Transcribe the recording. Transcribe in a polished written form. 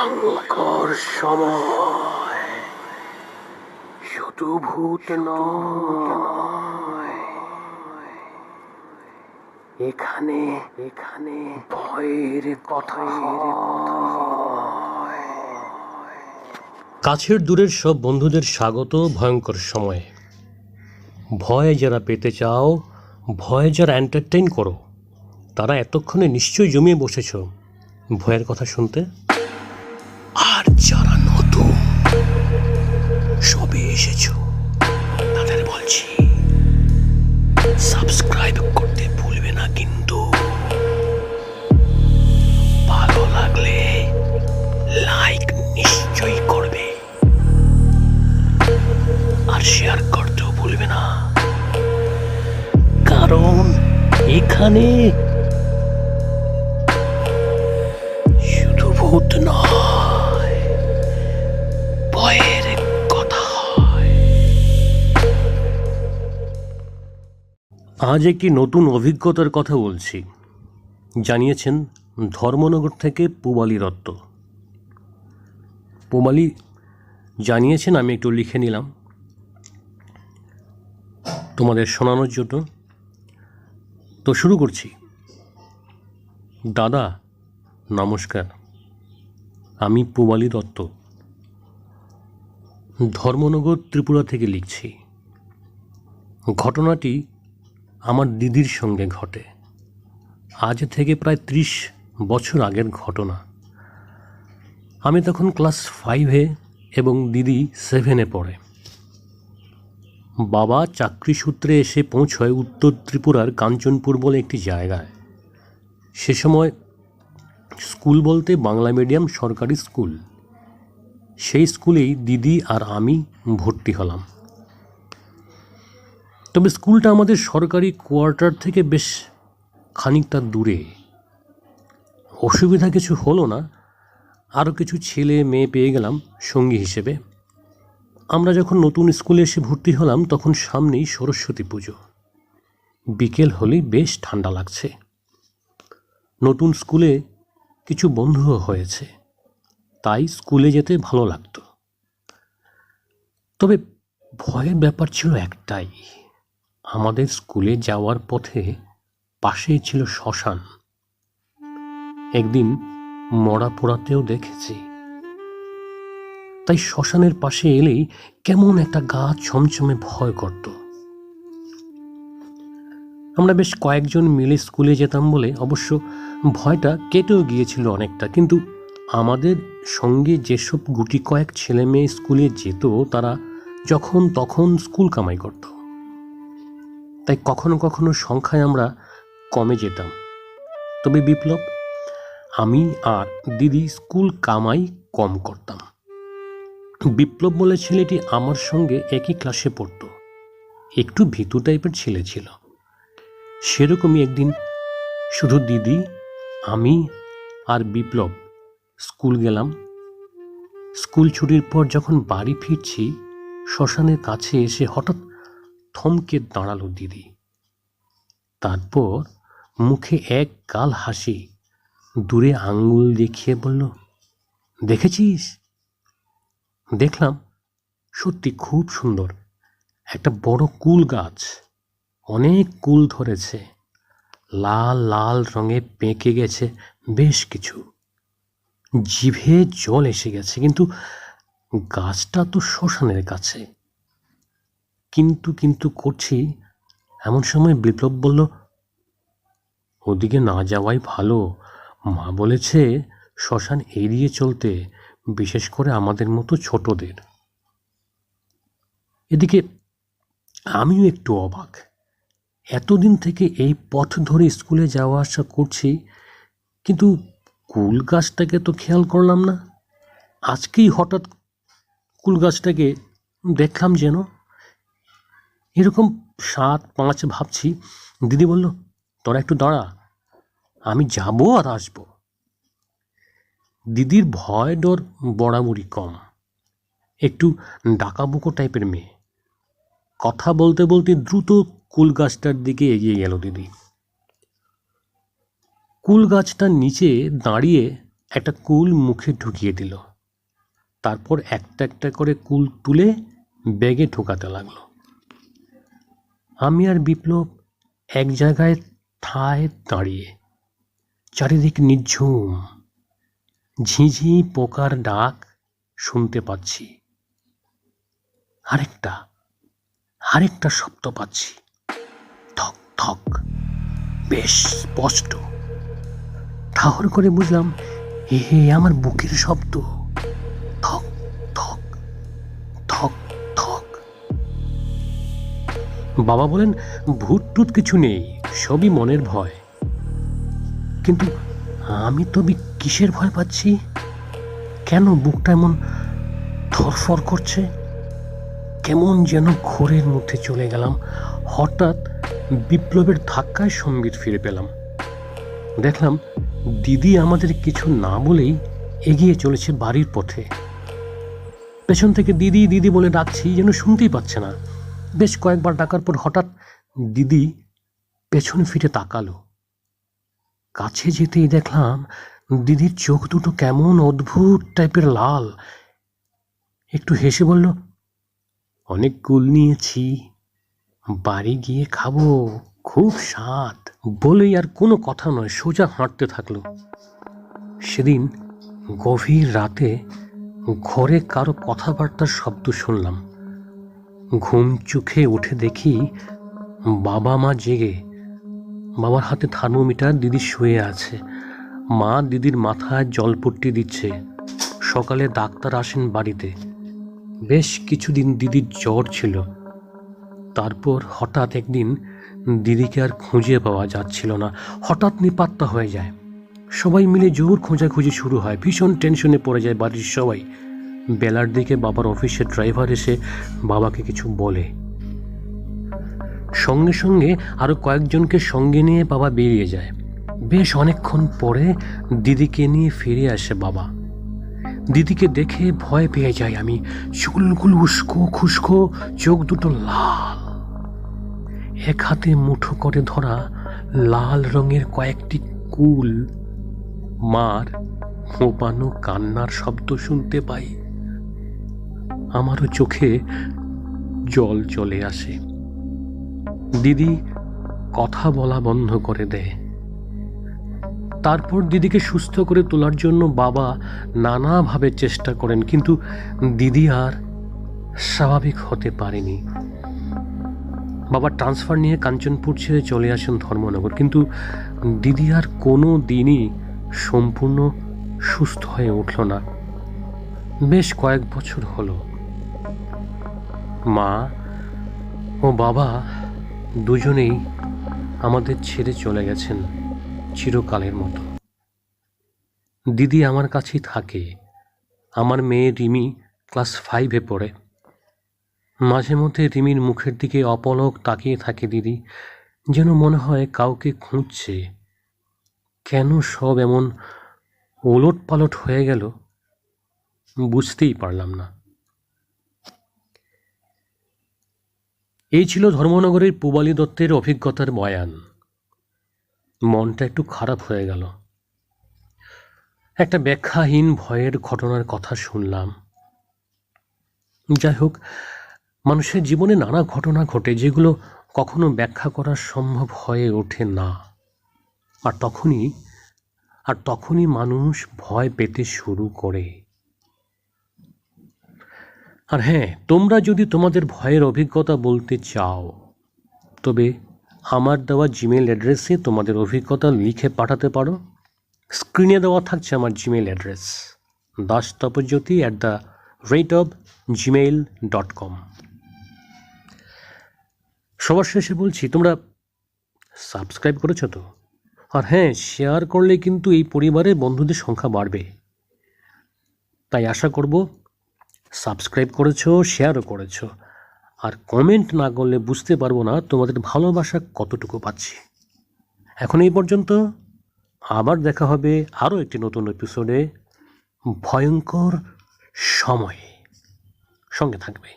ভয়ঙ্কর সময়, শুধু ভূত নয়, এখানে এখানে ভয়ের কথা হয়। কাছের দূরের সব বন্ধুদের স্বাগত ভয়ঙ্কর সময়ে। ভয় যারা পেতে চাও, ভয় যারা এন্টারটেইন করো, তারা এতক্ষণে নিশ্চয়ই জমিয়ে বসেছ ভয়ের কথা শুনতে। আর যারা নতুন সবে এসেছো, তাদের বলছি সাবস্ক্রাইব করতে ভুলবে না কিন্তু। ভালো লাগলে লাইক নিশ্চয়ই করবে, আর শেয়ার করতেও ভুলবে না, কারণ এখানে শুধু ভূত নয়, ভয়ের কথা হয়। আজ একটি নতুন অভিজ্ঞতার কথা বলছি। জানিয়েছেন ধর্মনগর থেকে পূবালী দত্ত। পূবালী জানিয়েছেন, আমি একটু লিখে নিলাম তোমাদের শোনানোর জন্য। তো শুরু করছি। দাদা নমস্কার, আমি পূবালী দত্ত ধর্মনগর ত্রিপুরা থেকে লিখছি। ঘটনাটি আমার দিদির সঙ্গে ঘটে। আজ থেকে প্রায় 30 বছর আগের ঘটনা। আমি তখন ক্লাস 5-এ এবং দিদি 7-এ পড়ে। বাবা চাকরি সূত্রে এসে পৌঁছয় উত্তর ত্রিপুরার কাঞ্চনপুর বলে একটি জায়গায়। সে সময় স্কুল বলতে বাংলা মিডিয়াম সরকারি স্কুল। সেই স্কুলেই দিদি আর আমি ভর্তি হলাম। তবে স্কুলটা আমাদের সরকারি কোয়ার্টার থেকে বেশ খানিকটা দূরে। অসুবিধা কিছু হলো না, আরও কিছু ছেলে মেয়ে পেয়ে গেলাম সঙ্গী হিসেবে। আমরা যখন নতুন স্কুলে এসে ভর্তি হলাম তখন সামনেই সরস্বতী পুজো। বিকেল হলেই বেশ ঠান্ডা লাগছে। নতুন স্কুলে কিছু বন্ধুও হয়েছে, তাই স্কুলে যেতে ভালো লাগতো। তবে ভয়ের ব্যাপার ছিল একটাই, আমাদের স্কুলে যাওয়ার পথে পাশেই ছিল শ্মশান। একদিন মরা পোড়াতেও দেখেছি। তাই শ্মশানের পাশে এলেই কেমন একটা গা ছমছমে ভয় করত। আমরা বেশ কয়েকজন মিলে স্কুলে যেতাম বলে অবশ্য ভয়টা কেটেও গিয়েছিল অনেকটা। কিন্তু আমাদের সঙ্গে যেসব গুটি কয়েক ছেলে মেয়ে স্কুলে যেত, তারা যখন তখন স্কুল কামাই করত। তাই কখনো কখনো সংখ্যায় আমরা কমে যেতাম। তবে বিপ্লব, আমি আর দিদি স্কুল কামাই কম করতাম। বিপ্লব বলে ছেলেটি আমার সঙ্গে একই ক্লাসে পড়তো, একটু ভীতু টাইপের ছেলে ছিল। সেরকমই একদিন শুধু দিদি, আমি আর বিপ্লব স্কুল গেলাম। স্কুল ছুটির পর যখন বাড়ি ফিরছি, শ্মশানের কাছে এসে হঠাৎ থমকে দাঁড়ালো দিদি। তারপর মুখে এক গাল হাসি, দূরে আঙ্গুল দেখিয়ে বলল, দেখেছিস? দেখলাম সত্যি খুব সুন্দর একটা বড় কুল গাছ, অনেক কুল ধরেছে, লাল লাল রঙে পেকে গেছে বেশ কিছু। জিভে জল এসে গেছে, কিন্তু গাছটা তো শ্মশানের কাছে। কিন্তু কিন্তু করছি, এমন সময় বিপ্লব বলল, ওদিকে না যাওয়াই ভালো, মা বলেছে শ্মশান এড়িয়ে চলতে, বিশেষ করে আমাদের মতো ছোটদের। এদিকে আমিও একটু অবাক। এতদিন থেকে এই পথ ধরে স্কুলে যাওয়া আসা করছি, কিন্তু কুল গাছটাকে তো খেয়াল করলাম না। আজকেই হঠাৎ কুল গাছটাকে দেখলাম যেন। এরকম 7-5 ভাবছি। দিদি বলল, তোরা একটু দাঁড়া, আমি যাবো আর আসবো। দিদির ভয় ডর বরাবরই কম, একটু ডাকাবুকো টাইপের মেয়ে। কথা বলতে বলতে দ্রুত কুল গাছটার দিকে এগিয়ে গেল দিদি। কুল গাছটার নিচে দাঁড়িয়ে একটা কুল মুখে ঢুকিয়ে দিল। তারপর একটা একটা করে কুল তুলে ব্যাগে ঢোকাতে লাগলো। আমি আর বিপ্লব এক জায়গায় ঠায় দাঁড়িয়ে। চারিদিক নিঝুম, ঝিঝি পোকার ডাক শুনতে পাচ্ছি। আরেকটা শব্দ পাচ্ছি, থক থক, বেশ স্পষ্ট। ঠাহর করে বুঝলাম আমার বুকের শব্দ। থক থক থক থক। বাবা বলেন ভূত টুত কিছু নেই, সবই মনের ভয়। কিন্তু আমি তবে কিসের ভয় পাচ্ছি? কেন বুকটা এমন ধরফর করছে? কেমন যেন ঘোরের মধ্যে চলে গেলাম। হঠাৎ বিপ্লবের ধাক্কায় সম্বিত ফিরে পেলাম। দেখলাম দিদি আমাদের কিছু না বলেই এগিয়ে চলেছে বাড়ির পথে। পেছন থেকে দিদি দিদি বলে ডাকছি, যেন শুনতেই পাচ্ছে না। বেশ কয়েকবার ডাকার পর হঠাৎ দিদি পেছন ফিরে তাকালো। কাছে যেতেই দেখলাম দিদির চোখ দুটো কেমন অদ্ভুত টাইপের লাল। একটু হেসে বলল, অনেক কুল নিয়েছি, বাড়ি গিয়ে খাবো, খুব স্বাদ। বলেই আর কোনো কথা নয়, সোজা হাঁটতে থাকলো। সেদিন গভীর রাতে ঘরে কারো কথাবার্তার শব্দ শুনলাম। ঘুম চোখে উঠে দেখি বাবা মা জেগে। বাবার হাতে থার্মোমিটার, দিদি শুয়ে আছে। মা দিদির মাথায় জলপট্টি দিচ্ছে। সকালে ডাক্তার আসেন বাড়িতে। বেশ কিছুদিন দিদির জ্বর ছিল। তারপর হঠাৎ একদিন দিদিকে আর খুঁজে পাওয়া যাচ্ছিল না। হঠাৎ নিপাত্তা হয়ে যায়। সবাই মিলে জোর খোঁজাখুঁজি শুরু হয়। ভীষণ টেনশনে পড়ে যায় বাড়ির সবাই। বেলার দিকে বাবার অফিসের ড্রাইভার এসে বাবাকে কিছু বলে। সঙ্গে সঙ্গে আরো কয়েকজনকে সঙ্গে নিয়ে বাবা বেরিয়ে যায়। বেশ অনেকক্ষণ পরে দিদিকে নিয়ে ফিরে আসে বাবা। দিদিকে দেখে ভয় পেয়ে যাই আমি। চুলগুলো উস্কো খুস্কো, চোখ দুটো লাল। এক হাতে মুঠো করে ধরা লাল রঙের কয়েকটি কুল। মার মোপানো কান্নার শব্দ শুনতে পাই। আমারও চোখে জল চলে আসে। দিদি কথা বলা বন্ধ করে দেয়। তারপর দিদিকে সুস্থ করে তোলার জন্য বাবা নানাভাবে চেষ্টা করেন, কিন্তু দিদি আর স্বাভাবিক হতে পারেনি। বাবা ট্রান্সফার নিয়ে কাঞ্চনপুর ছেড়ে চলে আসেন ধর্মনগর। কিন্তু দিদি আর কোনো দিনই সম্পূর্ণ সুস্থ হয়ে উঠল না। বেশ কয়েক বছর হলো। মা ও বাবা দুজনেই আমাদের ছেড়ে চলে গেছেন চিরকালের মতো। দিদি আমার কাছেই থাকে। আমার মেয়ে রিমি ক্লাস 5-এ পড়ে। মাঝে মধ্যে রিমির মুখের দিকে অপলক তাকিয়ে থাকে দিদি, যেন মনে হয় কাউকে খুঁজছে। কেন সব এমন ওলট পালট হয়ে গেল বুঝতেই পারলাম না। এই ছিল ধর্মনগরের পূবালী দত্তের অভিজ্ঞতার বয়ান। মনটা একটু খারাপ হয়ে গেল। একটা ব্যাখ্যাহীন ভয়ের ঘটনার কথা শুনলাম। যাই হোক, মানুষের জীবনে নানা ঘটনা ঘটে যেগুলো কখনো ব্যাখ্যা করা সম্ভব হয়ে ওঠে না। আর তখনই মানুষ ভয় পেতে শুরু করে। আর হ্যাঁ, তোমরা যদি তোমাদের ভয়ের অভিজ্ঞতা বলতে চাও, তবে আমার দেওয়া জিমেইল অ্যাড্রেসে তোমাদের অভিজ্ঞতা লিখে পাঠাতে পারো। স্ক্রিনে দেওয়া থাকছে আমার জিমেইল অ্যাড্রেস, dastapajyoti@gmail.com। সবার শেষে বলছি, তোমরা সাবস্ক্রাইব করেছো তো? আর হ্যাঁ, শেয়ার করলে কিন্তু এই পরিবারের বন্ধুদের সংখ্যা বাড়বে। তাই আশা করব সাবস্ক্রাইব করেছো, শেয়ারও করেছো। আর কমেন্ট না করলে বুঝতে পারবো না তোমাদের ভালোবাসা কতটুকু পাচ্ছি। এখন এই পর্যন্ত। আবার দেখা হবে আরও একটি নতুন এপিসোডে, ভয়ঙ্কর সময়ে। সঙ্গে থাকবে।